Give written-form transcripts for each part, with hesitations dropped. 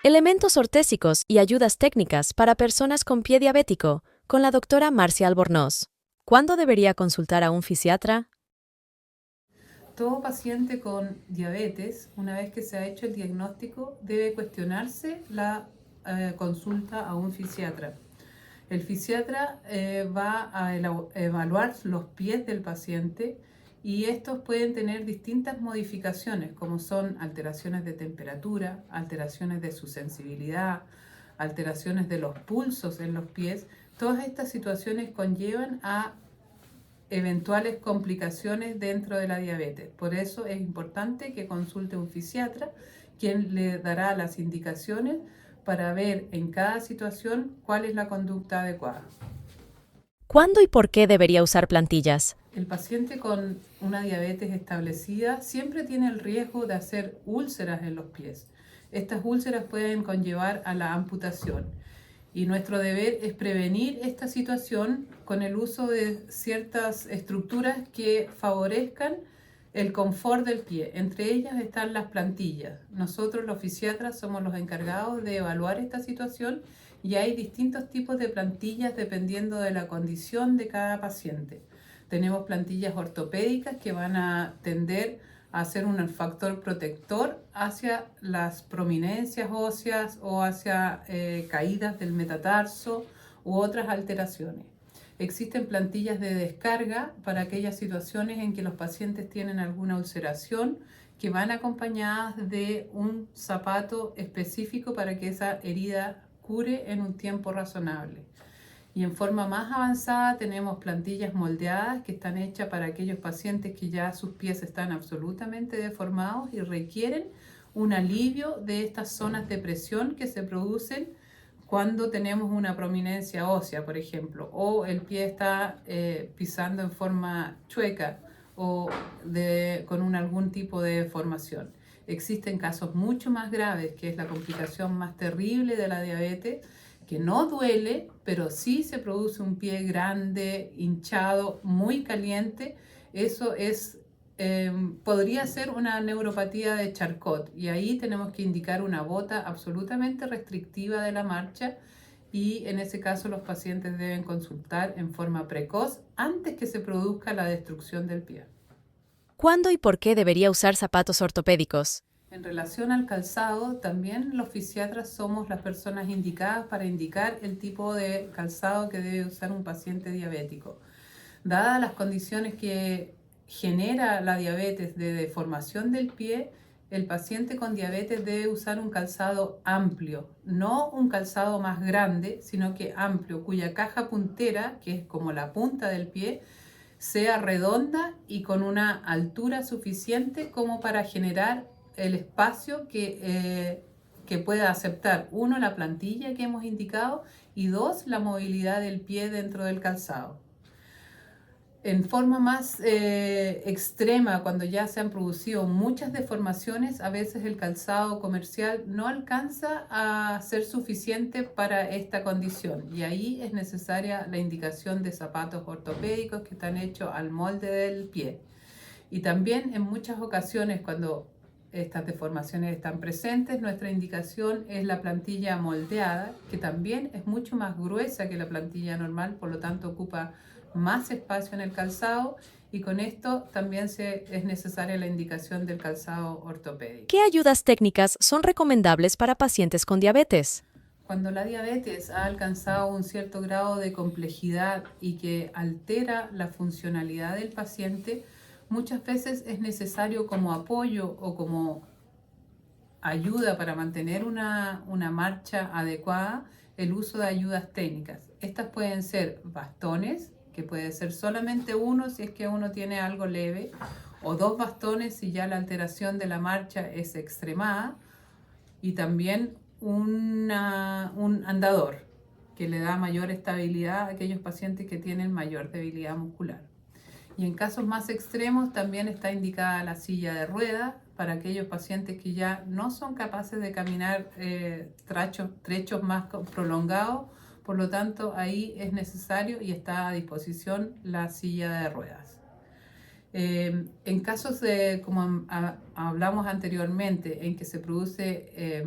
Elementos ortésicos y ayudas técnicas para personas con pie diabético, con la doctora Marcia Albornoz. ¿Cuándo debería consultar a un fisiatra? Todo paciente con diabetes, una vez que se ha hecho el diagnóstico, debe cuestionarse la consulta a un fisiatra. El fisiatra va a evaluar los pies del paciente y estos pueden tener distintas modificaciones, como son alteraciones de temperatura, alteraciones de su sensibilidad, alteraciones de los pulsos en los pies. Todas estas situaciones conllevan a eventuales complicaciones dentro de la diabetes. Por eso es importante que consulte a un fisiatra, quien le dará las indicaciones para ver en cada situación cuál es la conducta adecuada. ¿Cuándo y por qué debería usar plantillas? El paciente con una diabetes establecida siempre tiene el riesgo de hacer úlceras en los pies. Estas úlceras pueden conllevar a la amputación y nuestro deber es prevenir esta situación con el uso de ciertas estructuras que favorezcan el confort del pie. Entre ellas están las plantillas. Nosotros los fisiatras somos los encargados de evaluar esta situación y hay distintos tipos de plantillas dependiendo de la condición de cada paciente. Tenemos plantillas ortopédicas que van a tender a ser un factor protector hacia las prominencias óseas o hacia caídas del metatarso u otras alteraciones. Existen plantillas de descarga para aquellas situaciones en que los pacientes tienen alguna ulceración que van acompañadas de un zapato específico para que esa herida cure en un tiempo razonable. Y en forma más avanzada tenemos plantillas moldeadas que están hechas para aquellos pacientes que ya sus pies están absolutamente deformados y requieren un alivio de estas zonas de presión que se producen cuando tenemos una prominencia ósea, por ejemplo, o el pie está pisando en forma chueca o con algún tipo de deformación. Existen casos mucho más graves, que es la complicación más terrible de la diabetes, que no duele, pero sí se produce un pie grande, hinchado, muy caliente. Eso podría ser una neuropatía de Charcot y ahí tenemos que indicar una bota absolutamente restrictiva de la marcha y en ese caso los pacientes deben consultar en forma precoz antes que se produzca la destrucción del pie. ¿Cuándo y por qué debería usar zapatos ortopédicos? En relación al calzado, también los fisiatras somos las personas indicadas para indicar el tipo de calzado que debe usar un paciente diabético. Dadas las condiciones que genera la diabetes de deformación del pie, el paciente con diabetes debe usar un calzado amplio, no un calzado más grande, sino que amplio, cuya caja puntera, que es como la punta del pie, sea redonda y con una altura suficiente como para generar el espacio que pueda aceptar, uno, la plantilla que hemos indicado y dos, la movilidad del pie dentro del calzado. En forma más extrema, cuando ya se han producido muchas deformaciones, a veces el calzado comercial no alcanza a ser suficiente para esta condición y ahí es necesaria la indicación de zapatos ortopédicos que están hechos al molde del pie. Y también en muchas ocasiones cuando estas deformaciones están presentes, nuestra indicación es la plantilla moldeada, que también es mucho más gruesa que la plantilla normal, por lo tanto ocupa más espacio en el calzado y con esto también es necesaria la indicación del calzado ortopédico. ¿Qué ayudas técnicas son recomendables para pacientes con diabetes? Cuando la diabetes ha alcanzado un cierto grado de complejidad y que altera la funcionalidad del paciente, muchas veces es necesario como apoyo o como ayuda para mantener una marcha adecuada el uso de ayudas técnicas. Estas pueden ser bastones, que puede ser solamente uno si es que uno tiene algo leve, o dos bastones si ya la alteración de la marcha es extremada, y también un andador que le da mayor estabilidad a aquellos pacientes que tienen mayor debilidad muscular. Y en casos más extremos también está indicada la silla de ruedas para aquellos pacientes que ya no son capaces de caminar trechos más prolongados. Por lo tanto, ahí es necesario y está a disposición la silla de ruedas. En casos de, como hablamos anteriormente, en que se produce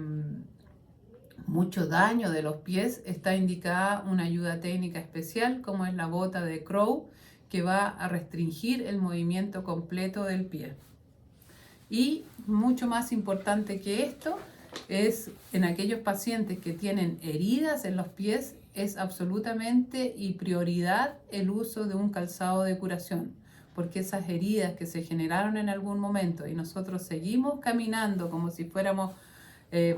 mucho daño de los pies, está indicada una ayuda técnica especial como es la bota de Crow, que va a restringir el movimiento completo del pie. Y mucho más importante que esto es en aquellos pacientes que tienen heridas en los pies, es absolutamente y prioridad el uso de un calzado de curación, porque esas heridas que se generaron en algún momento y nosotros seguimos caminando como si fuéramos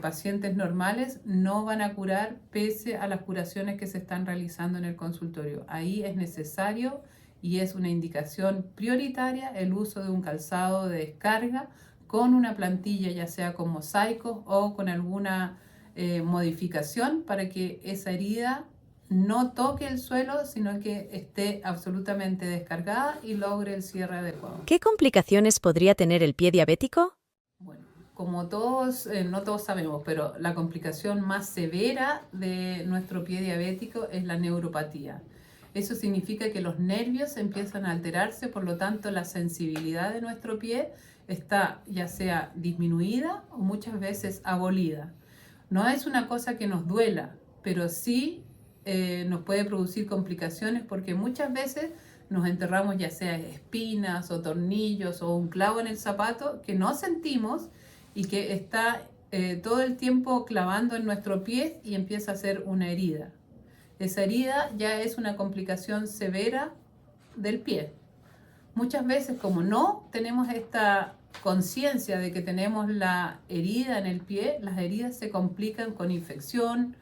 pacientes normales, no van a curar pese a las curaciones que se están realizando en el consultorio. Ahí es necesario y es una indicación prioritaria el uso de un calzado de descarga con una plantilla, ya sea con mosaicos o con alguna modificación para que esa herida no toque el suelo, sino que esté absolutamente descargada y logre el cierre adecuado. ¿Qué complicaciones podría tener el pie diabético? Bueno, como todos, no todos sabemos, pero la complicación más severa de nuestro pie diabético es la neuropatía. Eso significa que los nervios empiezan a alterarse, por lo tanto la sensibilidad de nuestro pie está ya sea disminuida o muchas veces abolida. No es una cosa que nos duela, pero sí nos puede producir complicaciones porque muchas veces nos enterramos ya sea espinas o tornillos o un clavo en el zapato que no sentimos y que está todo el tiempo clavando en nuestro pie y empieza a ser una herida. Esa herida ya es una complicación severa del pie. Muchas veces, como no tenemos esta conciencia de que tenemos la herida en el pie, las heridas se complican con infección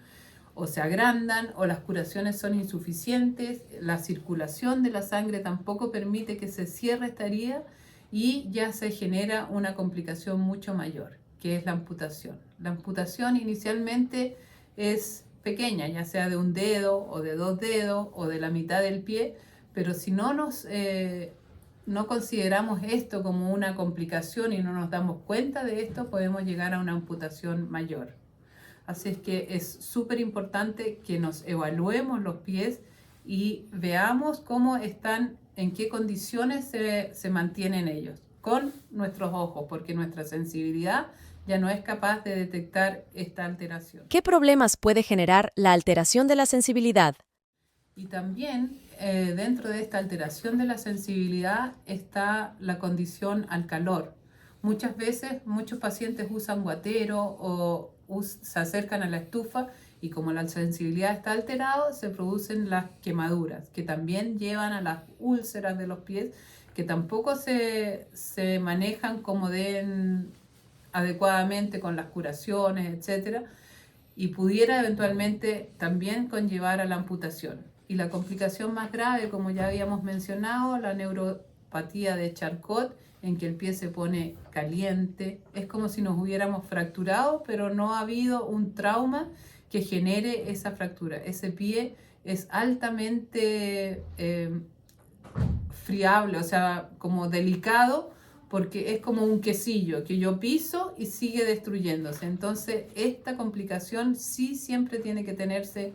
o se agrandan o las curaciones son insuficientes, la circulación de la sangre tampoco permite que se cierre esta herida y ya se genera una complicación mucho mayor, que es la amputación. La amputación inicialmente es pequeña, ya sea de un dedo o de 2 dedos o de la mitad del pie, pero si no consideramos esto como una complicación y no nos damos cuenta de esto, podemos llegar a una amputación mayor. Así es que es súper importante que nos evaluemos los pies y veamos cómo están, en qué condiciones se mantienen ellos, con nuestros ojos, porque nuestra sensibilidad ya no es capaz de detectar esta alteración. ¿Qué problemas puede generar la alteración de la sensibilidad? Y también dentro de esta alteración de la sensibilidad está la condición al calor. Muchas veces muchos pacientes usan guatero o se acercan a la estufa y como la sensibilidad está alterada se producen las quemaduras que también llevan a las úlceras de los pies que tampoco se manejan como deben adecuadamente con las curaciones, etcétera, y pudiera eventualmente también conllevar a la amputación. Y la complicación más grave, como ya habíamos mencionado, la neuropatía de Charcot, en que el pie se pone caliente, es como si nos hubiéramos fracturado, pero no ha habido un trauma que genere esa fractura. Ese pie es altamente friable, o sea, como delicado, porque es como un quesillo que yo piso y sigue destruyéndose. Entonces, esta complicación sí siempre tiene que tenerse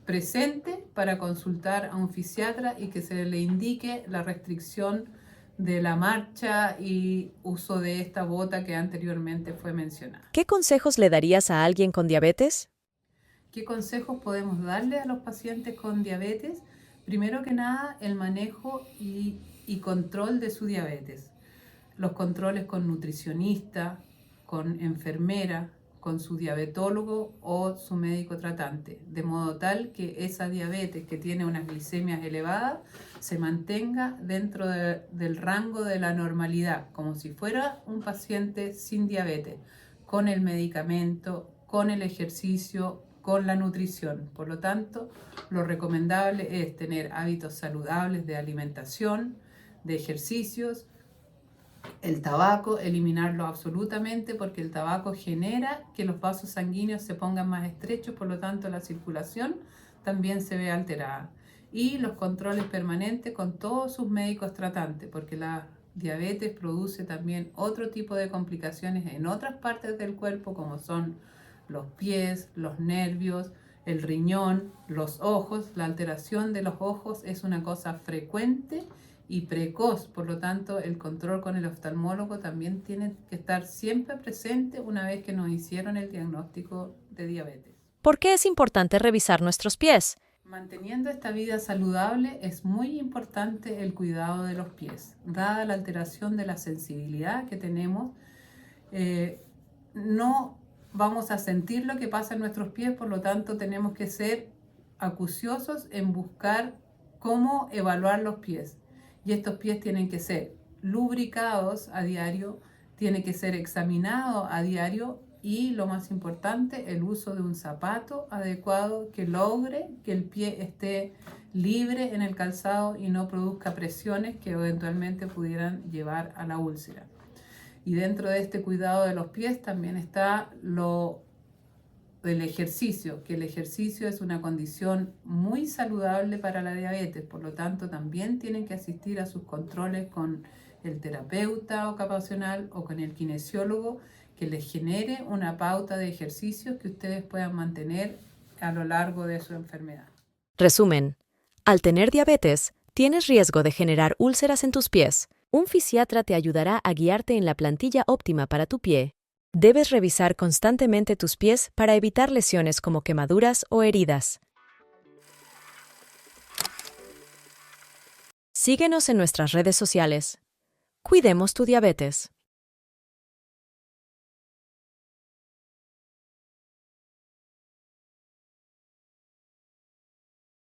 presente para consultar a un fisiatra y que se le indique la restricción de la marcha y uso de esta bota que anteriormente fue mencionada. ¿Qué consejos le darías a alguien con diabetes? ¿Qué consejos podemos darle a los pacientes con diabetes? Primero que nada, el manejo y control de su diabetes. Los controles con nutricionista, con enfermera, con su diabetólogo o su médico tratante, de modo tal que esa diabetes que tiene unas glicemias elevadas se mantenga dentro del rango de la normalidad, como si fuera un paciente sin diabetes, con el medicamento, con el ejercicio, con la nutrición. Por lo tanto, lo recomendable es tener hábitos saludables de alimentación, de ejercicios. El tabaco, eliminarlo absolutamente porque el tabaco genera que los vasos sanguíneos se pongan más estrechos, por lo tanto la circulación también se ve alterada. Y los controles permanentes con todos sus médicos tratantes, porque la diabetes produce también otro tipo de complicaciones en otras partes del cuerpo, como son los pies, los nervios, el riñón, los ojos. La alteración de los ojos es una cosa frecuente y precoz, por lo tanto el control con el oftalmólogo también tiene que estar siempre presente una vez que nos hicieron el diagnóstico de diabetes. ¿Por qué es importante revisar nuestros pies? Manteniendo esta vida saludable es muy importante el cuidado de los pies. Dada la alteración de la sensibilidad que tenemos, no vamos a sentir lo que pasa en nuestros pies, por lo tanto tenemos que ser acuciosos en buscar cómo evaluar los pies. Y estos pies tienen que ser lubricados a diario, tienen que ser examinados a diario y lo más importante, el uso de un zapato adecuado que logre que el pie esté libre en el calzado y no produzca presiones que eventualmente pudieran llevar a la úlcera. Y dentro de este cuidado de los pies también está lo del ejercicio, que el ejercicio es una condición muy saludable para la diabetes, por lo tanto también tienen que asistir a sus controles con el terapeuta ocupacional o con el kinesiólogo que les genere una pauta de ejercicios que ustedes puedan mantener a lo largo de su enfermedad. Resumen. Al tener diabetes, tienes riesgo de generar úlceras en tus pies. Un fisiatra te ayudará a guiarte en la plantilla óptima para tu pie. Debes revisar constantemente tus pies para evitar lesiones como quemaduras o heridas. Síguenos en nuestras redes sociales. Cuidemos tu diabetes.